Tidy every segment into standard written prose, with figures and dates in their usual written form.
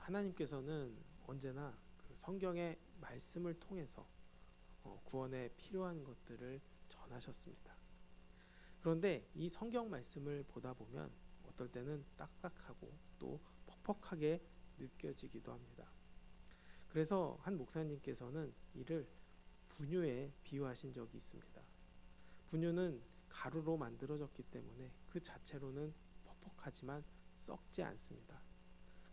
하나님께서는 언제나 그 성경의 말씀을 통해서 구원에 필요한 것들을 전하셨습니다. 그런데 이 성경 말씀을 보다 보면 어떨 때는 딱딱하고 또 퍽퍽하게 느껴지기도 합니다. 그래서 한 목사님께서는 이를 분유에 비유하신 적이 있습니다. 분유는 가루로 만들어졌기 때문에 그 자체로는 퍽퍽하지만 썩지 않습니다.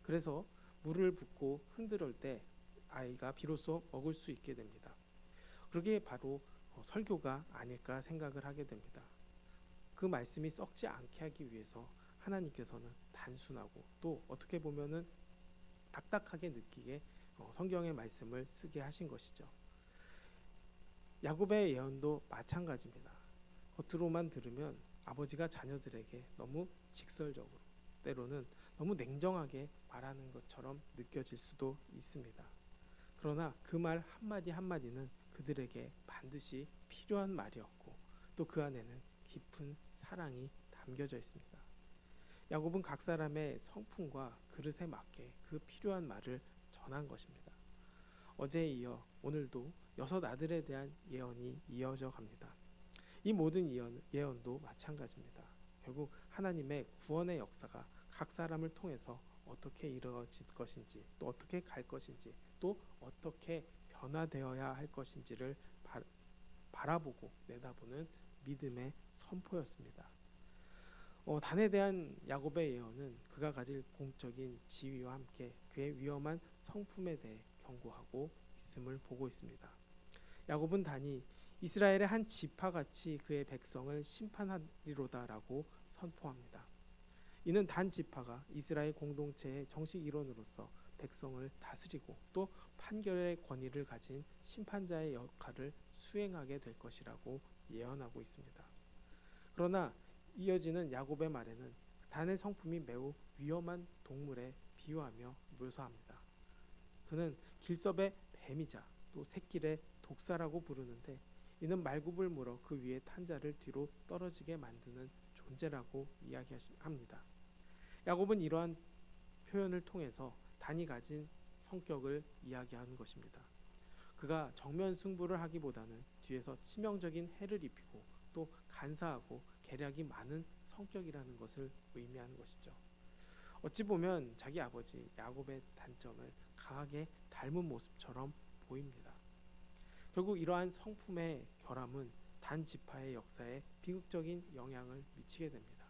그래서 물을 붓고 흔들 때 아이가 비로소 먹을 수 있게 됩니다. 그게 바로 설교가 아닐까 생각을 하게 됩니다. 그 말씀이 썩지 않게 하기 위해서 하나님께서는 단순하고 또 어떻게 보면은 딱딱하게 느끼게 성경의 말씀을 쓰게 하신 것이죠. 야곱의 예언도 마찬가지입니다. 겉으로만 들으면 아버지가 자녀들에게 너무 직설적으로 때로는 너무 냉정하게 말하는 것처럼 느껴질 수도 있습니다. 그러나 그 말 한마디 한마디는 그들에게 반드시 필요한 말이었고 또 그 안에는 깊은 사랑이 담겨져 있습니다. 야곱은 각 사람의 성품과 그릇에 맞게 그 필요한 말을 전한 것입니다. 어제에 이어 오늘도 여섯 아들에 대한 예언이 이어져 갑니다. 이 모든 예언도 마찬가지입니다. 결국 하나님의 구원의 역사가 각 사람을 통해서 어떻게 이루어질 것인지 또 어떻게 갈 것인지 또 어떻게 변화되어야 할 것인지를 바라보고 내다보는 믿음의 선포였습니다. 단에 대한 야곱의 예언은 그가 가질 공적인 지위와 함께 그의 위험한 성품에 대해 경고하고 있음을 보고 있습니다. 야곱은 단이 이스라엘의 한 지파같이 그의 백성을 심판하리로다라고 선포합니다. 이는 단 지파가 이스라엘 공동체의 정식 일원으로서 백성을 다스리고 또 판결의 권위를 가진 심판자의 역할을 수행하게 될 것이라고 예언하고 있습니다. 그러나 이어지는 야곱의 말에는 단의 성품이 매우 위험한 동물에 비유하며 묘사합니다. 그는 길섭의 뱀이자 또 새길의 독사라고 부르는데 이는 말굽을 물어 그 위에 탄 자를 뒤로 떨어지게 만드는 존재라고 이야기합니다. 야곱은 이러한 표현을 통해서 단이 가진 성격을 이야기하는 것입니다. 그가 정면 승부를 하기보다는 뒤에서 치명적인 해를 입히고 또 간사하고 계략이 많은 성격이라는 것을 의미하는 것이죠. 어찌 보면 자기 아버지 야곱의 단점을 강하게 닮은 모습처럼 보입니다. 결국 이러한 성품의 결함은 단 지파의 역사에 비극적인 영향을 미치게 됩니다.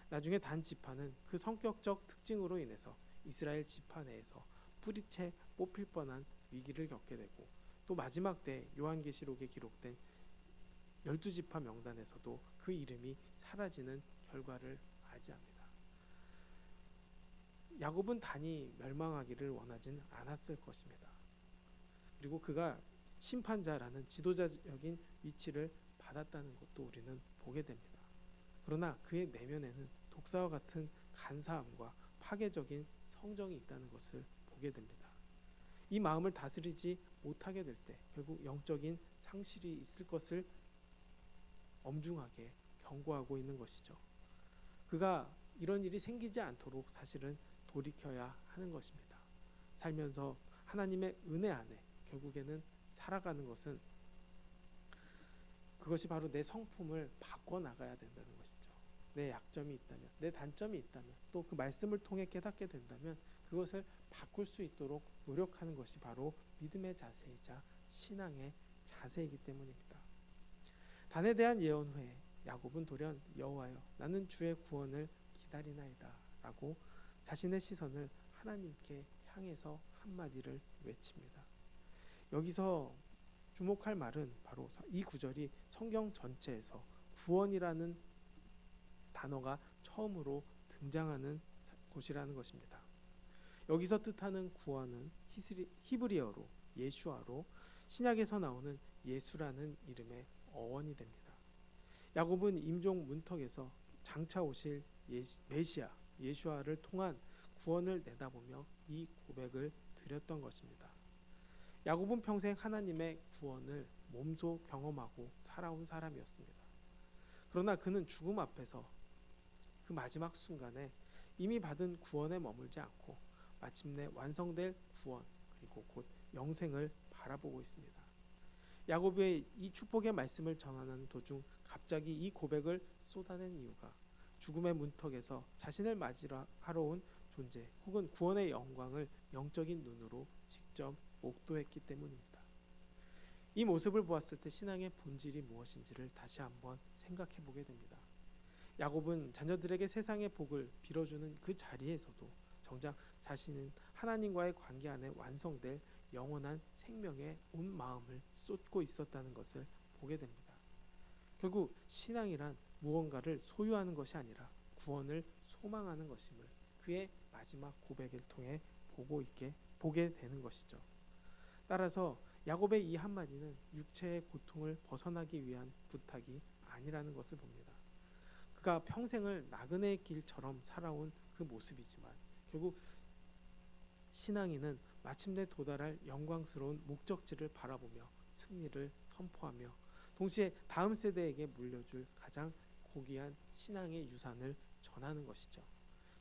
나중에 단 지파는 그 성격적 특징으로 인해서 이스라엘 지파 내에서 뿌리채 뽑힐 뻔한 위기를 겪게 되고 또 마지막 때 요한계시록에 기록된 12지파 명단에서도 그 이름이 사라지는 결과를 맞이합니다. 야곱은 단이 멸망하기를 원하진 않았을 것입니다. 그리고 그가 심판자라는 지도자적인 위치를 받았다는 것도 우리는 보게 됩니다. 그러나 그의 내면에는 독사와 같은 간사함과 파괴적인 성정이 있다는 것을 보게 됩니다. 이 마음을 다스리지 못하게 될 때 결국 영적인 상실이 있을 것을 엄중하게 경고하고 있는 것이죠. 그가 이런 일이 생기지 않도록 사실은 돌이켜야 하는 것입니다. 살면서 하나님의 은혜 안에 결국에는 살아가는 것은 그것이 바로 내 성품을 바꿔나가야 된다는 것이죠. 내 약점이 있다면, 내 단점이 있다면, 또 그 말씀을 통해 깨닫게 된다면 그것을 바꿀 수 있도록 노력하는 것이 바로 믿음의 자세이자 신앙의 자세이기 때문입니다. 단에 대한 예언 후에 야곱은 돌연 여호와여 나는 주의 구원을 기다리나이다 라고 자신의 시선을 하나님께 향해서 한마디를 외칩니다. 여기서 주목할 말은 바로 이 구절이 성경 전체에서 구원이라는 단어가 처음으로 등장하는 곳이라는 것입니다. 여기서 뜻하는 구원은 히브리어로 예슈아로 신약에서 나오는 예수라는 이름의 어원이 됩니다. 야곱은 임종 문턱에서 장차 오실 메시아 예슈아를 통한 구원을 내다보며 이 고백을 드렸던 것입니다. 야곱은 평생 하나님의 구원을 몸소 경험하고 살아온 사람이었습니다. 그러나 그는 죽음 앞에서 그 마지막 순간에 이미 받은 구원에 머물지 않고 마침내 완성될 구원 그리고 곧 영생을 바라보고 있습니다. 야곱의 이 축복의 말씀을 전하는 도중 갑자기 이 고백을 쏟아낸 이유가 죽음의 문턱에서 자신을 맞이하러 온 존재 혹은 구원의 영광을 영적인 눈으로 직접 목도했기 때문입니다. 이 모습을 보았을 때 신앙의 본질이 무엇인지를 다시 한번 생각해 보게 됩니다. 야곱은 자녀들에게 세상의 복을 빌어주는 그 자리에서도 정작 자신은 하나님과의 관계 안에 완성될 영원한 생명에 온 마음을 쏟고 있었다는 것을 보게 됩니다. 결국 신앙이란 무언가를 소유하는 것이 아니라 구원을 소망하는 것임을 그의 마지막 고백을 통해 보게 되는 것이죠. 따라서 야곱의 이 한마디는 육체의 고통을 벗어나기 위한 부탁이 아니라는 것을 봅니다. 그가 평생을 나그네의 길처럼 살아온 그 모습이지만 결국 신앙인은 마침내 도달할 영광스러운 목적지를 바라보며 승리를 선포하며 동시에 다음 세대에게 물려줄 가장 고귀한 신앙의 유산을 전하는 것이죠.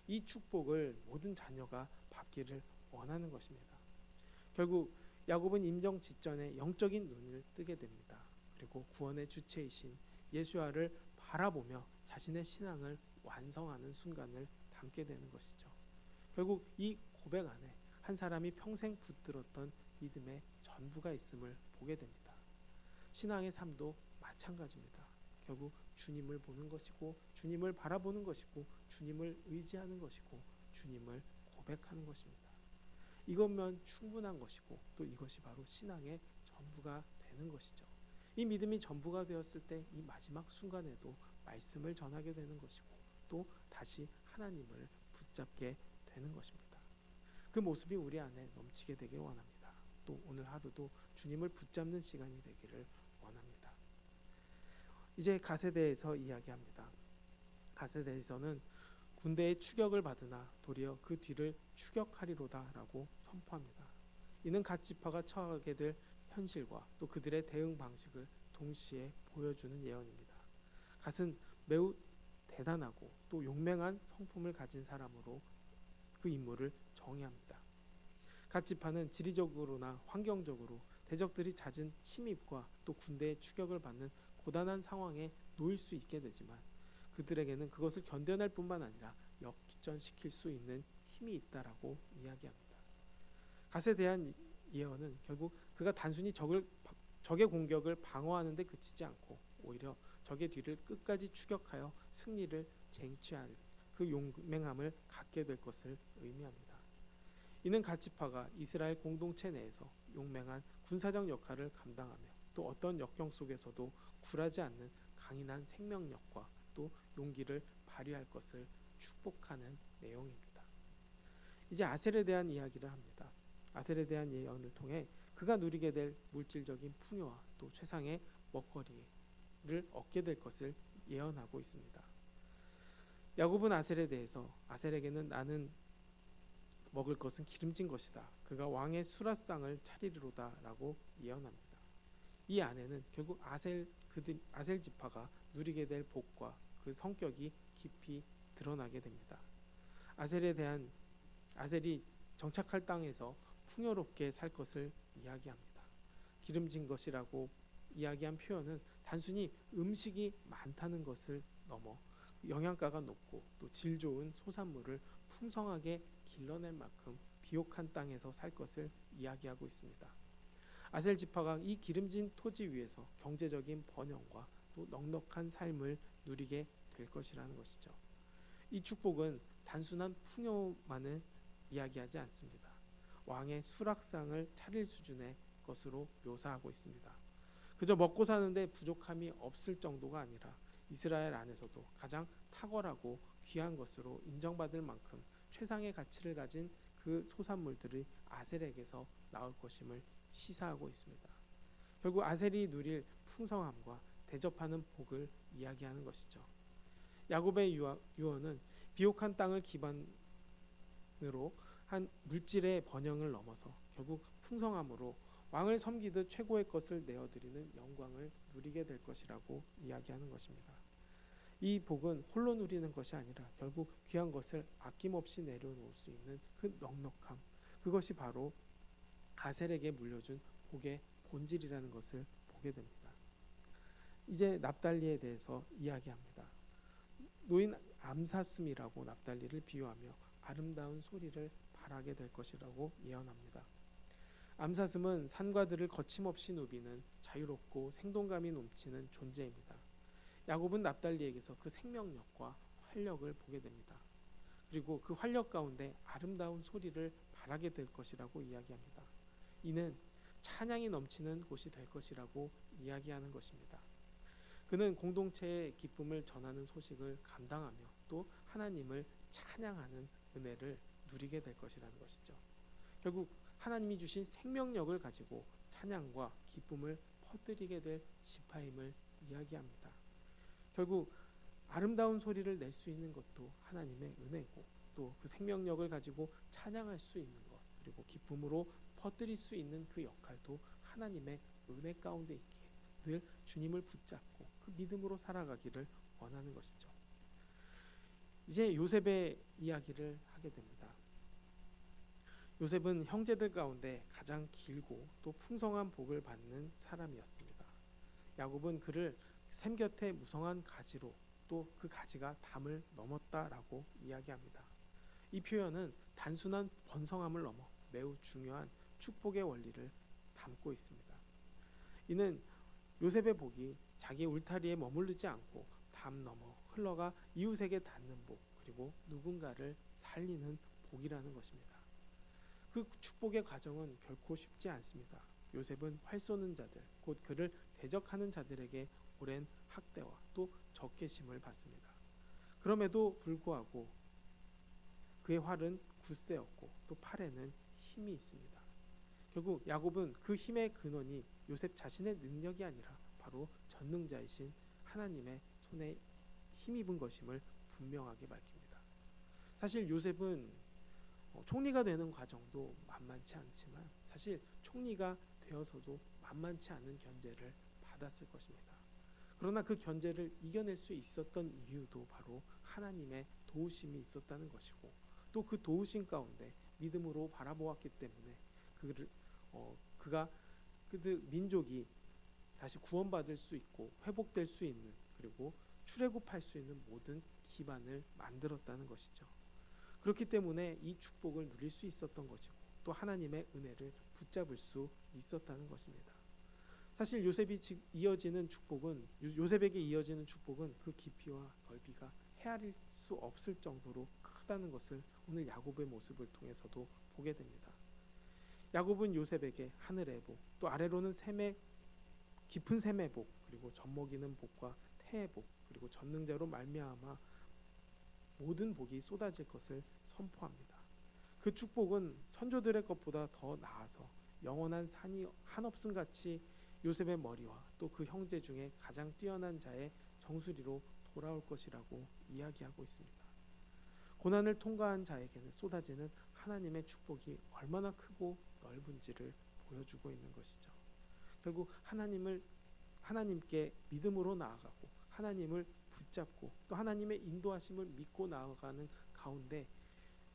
이 축복을 모든 자녀가 받기를 원하는 것입니다. 결국 야곱은 임종 직전에 영적인 눈을 뜨게 됩니다. 그리고 구원의 주체이신 예수와를 바라보며 자신의 신앙을 완성하는 순간을 담게 되는 것이죠. 결국 이 고백 안에 한 사람이 평생 붙들었던 믿음의 전부가 있음을 보게 됩니다. 신앙의 삶도 마찬가지입니다. 결국 주님을 보는 것이고 주님을 바라보는 것이고 주님을 의지하는 것이고 주님을 고백하는 것입니다. 이것만 충분한 것이고 또 이것이 바로 신앙의 전부가 되는 것이죠. 이 믿음이 전부가 되었을 때 이 마지막 순간에도 말씀을 전하게 되는 것이고 또 다시 하나님을 붙잡게 되는 것입니다. 그 모습이 우리 안에 넘치게 되길 원합니다. 또 오늘 하루도 주님을 붙잡는 시간이 되기를 원합니다. 이제 갓에 대해서 이야기합니다. 갓에 대해서는 군대의 추격을 받으나 도리어 그 뒤를 추격하리로다라고 선포합니다. 이는 갓 지파가 처하게 될 현실과 또 그들의 대응 방식을 동시에 보여주는 예언입니다. 갓은 매우 대단하고 또 용맹한 성품을 가진 사람으로 그 인물을 정의합니다. 갓 지파는 지리적으로나 환경적으로 대적들이 잦은 침입과 또 군대의 추격을 받는 고단한 상황에 놓일 수 있게 되지만 그들에게는 그것을 견뎌낼 뿐만 아니라 역전시킬 수 있는 힘이 있다라고 이야기합니다. 갓에 대한 예언은 결국 그가 단순히 적의 공격을 방어하는 데 그치지 않고 오히려 적의 뒤를 끝까지 추격하여 승리를 쟁취할 그 용맹함을 갖게 될 것을 의미합니다. 이는 갓 지파가 이스라엘 공동체 내에서 용맹한 군사적 역할을 감당하며 또 어떤 역경 속에서도 굴하지 않는 강인한 생명력과 또 용기를 발휘할 것을 축복하는 내용입니다. 이제 아셀에 대한 이야기를 합니다. 아셀에 대한 예언을 통해 그가 누리게 될 물질적인 풍요와 또 최상의 먹거리를 얻게 될 것을 예언하고 있습니다. 야곱은 아셀에 대해서 아셀에게는 나는 먹을 것은 기름진 것이다. 그가 왕의 수라상을 차리리로다라고 예언합니다. 이 안에는 결국 아셀 지파가 누리게 될 복과 그 성격이 깊이 드러나게 됩니다. 아셀이 정착할 땅에서 풍요롭게 살 것을 이야기합니다. 기름진 것이라고 이야기한 표현은 단순히 음식이 많다는 것을 넘어 영양가가 높고 또 질 좋은 소산물을 풍성하게 길러낼 만큼 비옥한 땅에서 살 것을 이야기하고 있습니다. 아셀 지파가 이 기름진 토지 위에서 경제적인 번영과 또 넉넉한 삶을 누리게 될 것이라는 것이죠. 이 축복은 단순한 풍요만을 이야기하지 않습니다. 왕의 수락상을 차릴 수준의 것으로 묘사하고 있습니다. 그저 먹고 사는데 부족함이 없을 정도가 아니라 이스라엘 안에서도 가장 탁월하고 귀한 것으로 인정받을 만큼 최상의 가치를 가진 그 소산물들이 아셀에게서 나올 것임을 시사하고 있습니다. 결국 아셀이 누릴 풍성함과 대접하는 복을 이야기하는 것이죠. 야곱의 유언은 비옥한 땅을 기반으로 한 물질의 번영을 넘어서 결국 풍성함으로 왕을 섬기듯 최고의 것을 내어드리는 영광을 누리게 될 것이라고 이야기하는 것입니다. 이 복은 홀로 누리는 것이 아니라 결국 귀한 것을 아낌없이 내려놓을 수 있는 그 넉넉함, 그것이 바로 아셀에게 물려준 복의 본질이라는 것을 보게 됩니다. 이제 납달리에 대해서 이야기합니다. 노인 암사슴이라고 납달리를 비유하며 아름다운 소리를 발하게 될 것이라고 예언합니다. 암사슴은 산과들을 거침없이 누비는 자유롭고 생동감이 넘치는 존재입니다. 야곱은 납달리에게서 그 생명력과 활력을 보게 됩니다. 그리고 그 활력 가운데 아름다운 소리를 발하게 될 것이라고 이야기합니다. 이는 찬양이 넘치는 곳이 될 것이라고 이야기하는 것입니다. 그는 공동체의 기쁨을 전하는 소식을 감당하며 또 하나님을 찬양하는 은혜를 누리게 될 것이라는 것이죠. 결국 하나님이 주신 생명력을 가지고 찬양과 기쁨을 퍼뜨리게 될 지파임을 이야기합니다. 결국 아름다운 소리를 낼 수 있는 것도 하나님의 은혜고 또 그 생명력을 가지고 찬양할 수 있는 것 그리고 기쁨으로 퍼뜨릴 수 있는 그 역할도 하나님의 은혜 가운데 있기에 늘 주님을 붙잡고 그 믿음으로 살아가기를 원하는 것이죠. 이제 요셉의 이야기를 하게 됩니다. 요셉은 형제들 가운데 가장 길고 또 풍성한 복을 받는 사람이었습니다. 야곱은 그를 샘 곁에 무성한 가지로 또 그 가지가 담을 넘었다라고 이야기합니다. 이 표현은 단순한 번성함을 넘어 매우 중요한 축복의 원리를 담고 있습니다. 이는 요셉의 복이 자기 울타리에 머무르지 않고 담 넘어 흘러가 이웃에게 닿는 복 그리고 누군가를 살리는 복이라는 것입니다. 그 축복의 과정은 결코 쉽지 않습니다. 요셉은 활 쏘는 자들 곧 그를 대적하는 자들에게 오랜 학대와 또 적개심을 받습니다. 그럼에도 불구하고 그의 활은 굳세었고 또 팔에는 힘이 있습니다. 결국 야곱은 그 힘의 근원이 요셉 자신의 능력이 아니라 바로 전능자이신 하나님의 손에 힘입은 것임을 분명하게 밝힙니다. 사실 요셉은 총리가 되는 과정도 만만치 않지만 사실 총리가 되어서도 만만치 않은 견제를 받았을 것입니다. 그러나 그 견제를 이겨낼 수 있었던 이유도 바로 하나님의 도우심이 있었다는 것이고 또 그 도우심 가운데 믿음으로 바라보았기 때문에 그가 그 민족이 다시 구원받을 수 있고 회복될 수 있는 그리고 출애굽할 수 있는 모든 기반을 만들었다는 것이죠. 그렇기 때문에 이 축복을 누릴 수 있었던 것이고 또 하나님의 은혜를 붙잡을 수 있었다는 것입니다. 사실 요셉에게 이어지는 축복은 그 깊이와 넓이가 헤아릴 수 없을 정도로 크다는 것을 오늘 야곱의 모습을 통해서도 보게 됩니다. 야곱은 요셉에게 하늘의 복, 또 아래로는 깊은 샘의 복, 그리고 젖먹이는 복과 태의 복, 그리고 전능자로 말미암아 모든 복이 쏟아질 것을 선포합니다. 그 축복은 선조들의 것보다 더 나아서 영원한 산이 한없음 같이 요셉의 머리와 또 그 형제 중에 가장 뛰어난 자의 정수리로 돌아올 것이라고 이야기하고 있습니다. 고난을 통과한 자에게는 쏟아지는 하나님의 축복이 얼마나 크고 넓은지를 보여주고 있는 것이죠. 결국 하나님께 믿음으로 나아가고 하나님을 붙잡고 또 하나님의 인도하심을 믿고 나아가는 가운데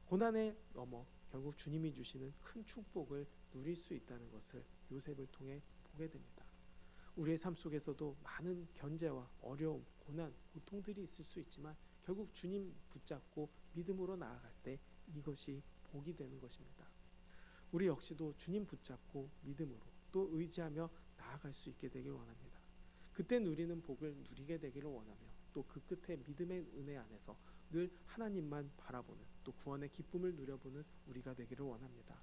고난에 넘어 결국 주님이 주시는 큰 축복을 누릴 수 있다는 것을 요셉을 통해 보게 됩니다. 우리의 삶 속에서도 많은 견제와 어려움, 고난, 고통들이 있을 수 있지만 결국 주님 붙잡고 믿음으로 나아갈 때 이것이 복이 되는 것입니다. 우리 역시도 주님 붙잡고 믿음으로 또 의지하며 나아갈 수 있게 되길 원합니다. 그때 누리는 복을 누리게 되기를 원하며 또 그 끝에 믿음의 은혜 안에서 늘 하나님만 바라보는 또 구원의 기쁨을 누려보는 우리가 되기를 원합니다.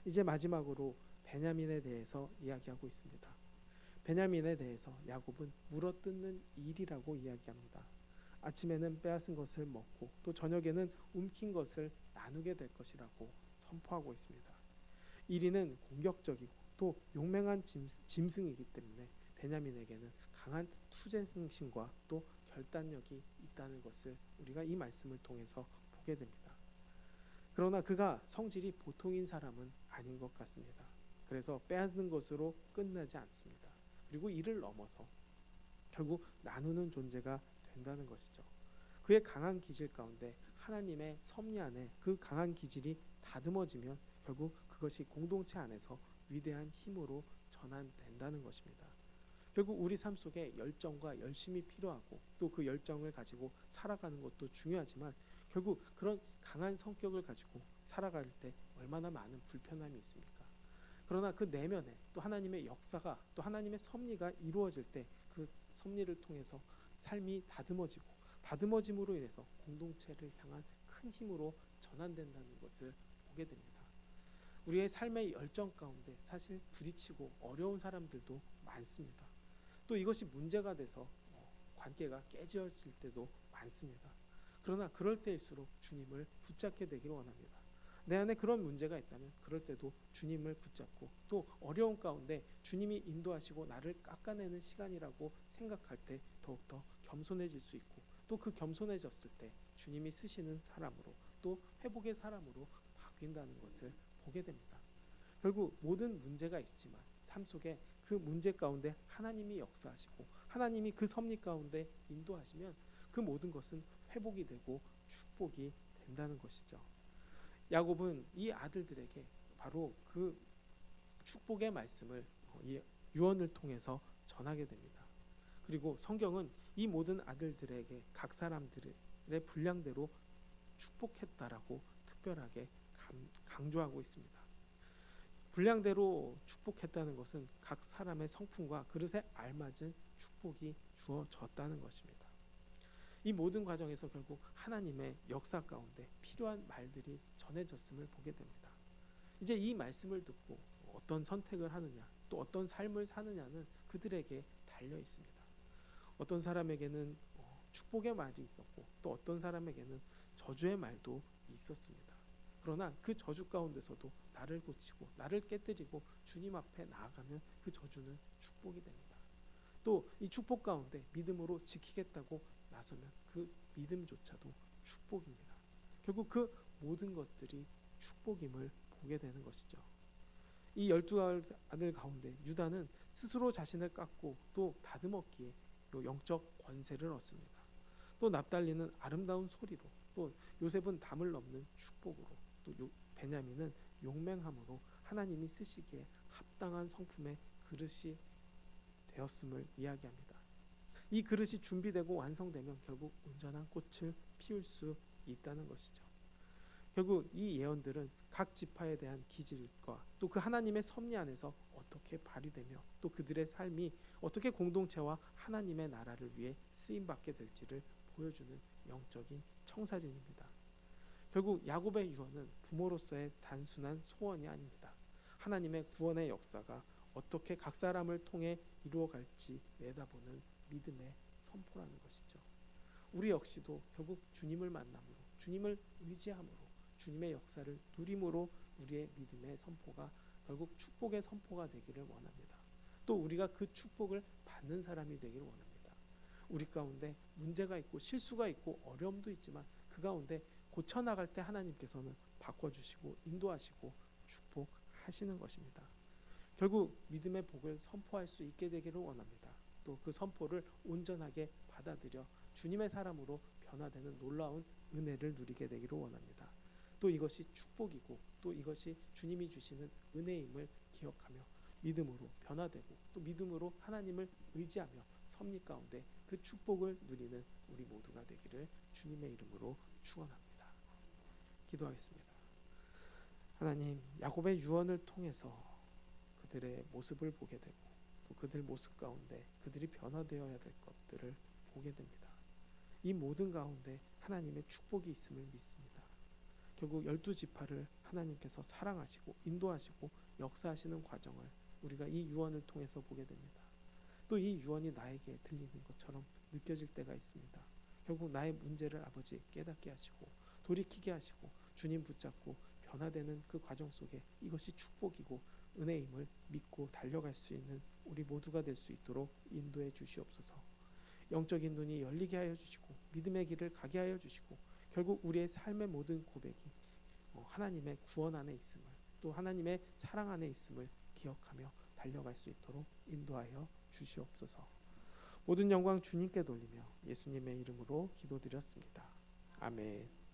이제 마지막으로 베냐민에 대해서 이야기하고 있습니다. 베냐민에 대해서 야곱은 물어뜯는 일이라고 이야기합니다. 아침에는 빼앗은 것을 먹고 또 저녁에는 움킨 것을 나누게 될 것이라고 선포하고 있습니다. 1위는 공격적이고 또 용맹한 짐승이기 때문에 베냐민에게는 강한 투쟁심과 또 결단력이 있다는 것을 우리가 이 말씀을 통해서 보게 됩니다. 그러나 그가 성질이 보통인 사람은 아닌 것 같습니다. 그래서 빼앗는 것으로 끝나지 않습니다. 그리고 이를 넘어서 결국 나누는 존재가 된다는 것이죠. 그의 강한 기질 가운데 하나님의 섭리 안에 그 강한 기질이 다듬어지면 결국 그것이 공동체 안에서 위대한 힘으로 전환된다는 것입니다. 결국 우리 삶 속에 열정과 열심이 필요하고 또 그 열정을 가지고 살아가는 것도 중요하지만 결국 그런 강한 성격을 가지고 살아갈 때 얼마나 많은 불편함이 있습니까? 그러나 그 내면에 또 하나님의 역사가 또 하나님의 섭리가 이루어질 때 그 섭리를 통해서 삶이 다듬어짐으로 인해서 공동체를 향한 큰 힘으로 전환된다는 것을 보게 됩니다. 우리의 삶의 열정 가운데 사실 부딪히고 어려운 사람들도 많습니다. 또 이것이 문제가 돼서 관계가 깨져질 때도 많습니다. 그러나 그럴 때일수록 주님을 붙잡게 되기를 원합니다. 내 안에 그런 문제가 있다면 그럴 때도 주님을 붙잡고 또 어려운 가운데 주님이 인도하시고 나를 깎아내는 시간이라고 생각할 때 더욱더 겸손해질 수 있고 또 그 겸손해졌을 때 주님이 쓰시는 사람으로 또 회복의 사람으로 바뀐다는 것을 보게 됩니다. 결국 모든 문제가 있지만 삶 속에 그 문제 가운데 하나님이 역사하시고 하나님이 그 섭리 가운데 인도하시면 그 모든 것은 회복이 되고 축복이 된다는 것이죠. 야곱은 이 아들들에게 바로 그 축복의 말씀을 이 유언을 통해서 전하게 됩니다. 그리고 성경은 이 모든 아들들에게 각 사람들의 분량대로 축복했다라고 특별하게 강조하고 있습니다. 분량대로 축복했다는 것은 각 사람의 성품과 그릇에 알맞은 축복이 주어졌다는 것입니다. 이 모든 과정에서 결국 하나님의 역사 가운데 필요한 말들이 전해졌음을 보게 됩니다. 이제 이 말씀을 듣고 어떤 선택을 하느냐 또 어떤 삶을 사느냐는 그들에게 달려 있습니다. 어떤 사람에게는 축복의 말이 있었고 또 어떤 사람에게는 저주의 말도 있었습니다. 그러나 그 저주 가운데서도 나를 고치고 나를 깨뜨리고 주님 앞에 나아가면 그 저주는 축복이 됩니다. 또 이 축복 가운데 믿음으로 지키겠다고 나서면 그 믿음조차도 축복입니다. 결국 그 모든 것들이 축복임을 보게 되는 것이죠. 이 12아들 가운데 유다는 스스로 자신을 깎고 또 다듬었기에 영적 권세를 얻습니다. 또 납달리는 아름다운 소리로 또 요셉은 담을 넘는 축복으로 또 베냐민은 용맹함으로 하나님이 쓰시기에 합당한 성품의 그릇이 되었음을 이야기합니다. 이 그릇이 준비되고 완성되면 결국 온전한 꽃을 피울 수 있다는 것이죠. 결국 이 예언들은 각 지파에 대한 기질과 또 그 하나님의 섭리 안에서 어떻게 발휘되며 또 그들의 삶이 어떻게 공동체와 하나님의 나라를 위해 쓰임받게 될지를 보여주는 영적인 청사진입니다. 결국 야곱의 유언은 부모로서의 단순한 소원이 아닙니다. 하나님의 구원의 역사가 어떻게 각 사람을 통해 이루어갈지 내다보는 믿음의 선포라는 것이죠. 우리 역시도 결국 주님을 만남으로 주님을 의지함으로 주님의 역사를 누림으로 우리의 믿음의 선포가 결국 축복의 선포가 되기를 원합니다. 또 우리가 그 축복을 받는 사람이 되기를 원합니다. 우리 가운데 문제가 있고 실수가 있고 어려움도 있지만 그 가운데 고쳐나갈 때 하나님께서는 바꿔주시고 인도하시고 축복하시는 것입니다. 결국 믿음의 복을 선포할 수 있게 되기를 원합니다. 또 그 선포를 온전하게 받아들여 주님의 사람으로 변화되는 놀라운 은혜를 누리게 되기를 원합니다. 또 이것이 축복이고 또 이것이 주님이 주시는 은혜임을 기억하며 믿음으로 변화되고 또 믿음으로 하나님을 의지하며 섭리 가운데 그 축복을 누리는 우리 모두가 되기를 주님의 이름으로 축원합니다. 기도하겠습니다. 하나님, 야곱의 유언을 통해서 그들의 모습을 보게 되고 또 그들 모습 가운데 그들이 변화되어야 될 것들을 보게 됩니다. 이 모든 가운데 하나님의 축복이 있음을 믿습니다. 결국 12지파를 하나님께서 사랑하시고 인도하시고 역사하시는 과정을 우리가 이 유언을 통해서 보게 됩니다. 또 이 유언이 나에게 들리는 것처럼 느껴질 때가 있습니다. 결국 나의 문제를 아버지 깨닫게 하시고 돌이키게 하시고 주님 붙잡고 변화되는 그 과정 속에 이것이 축복이고 은혜임을 믿고 달려갈 수 있는 우리 모두가 될 수 있도록 인도해 주시옵소서. 영적인 눈이 열리게 하여 주시고 믿음의 길을 가게 하여 주시고 결국 우리의 삶의 모든 고백이 하나님의 구원 안에 있음을 또 하나님의 사랑 안에 있음을 기억하며 달려갈 수 있도록 인도하여 주시옵소서. 모든 영광 주님께 돌리며 예수님의 이름으로 기도드렸습니다. 아멘.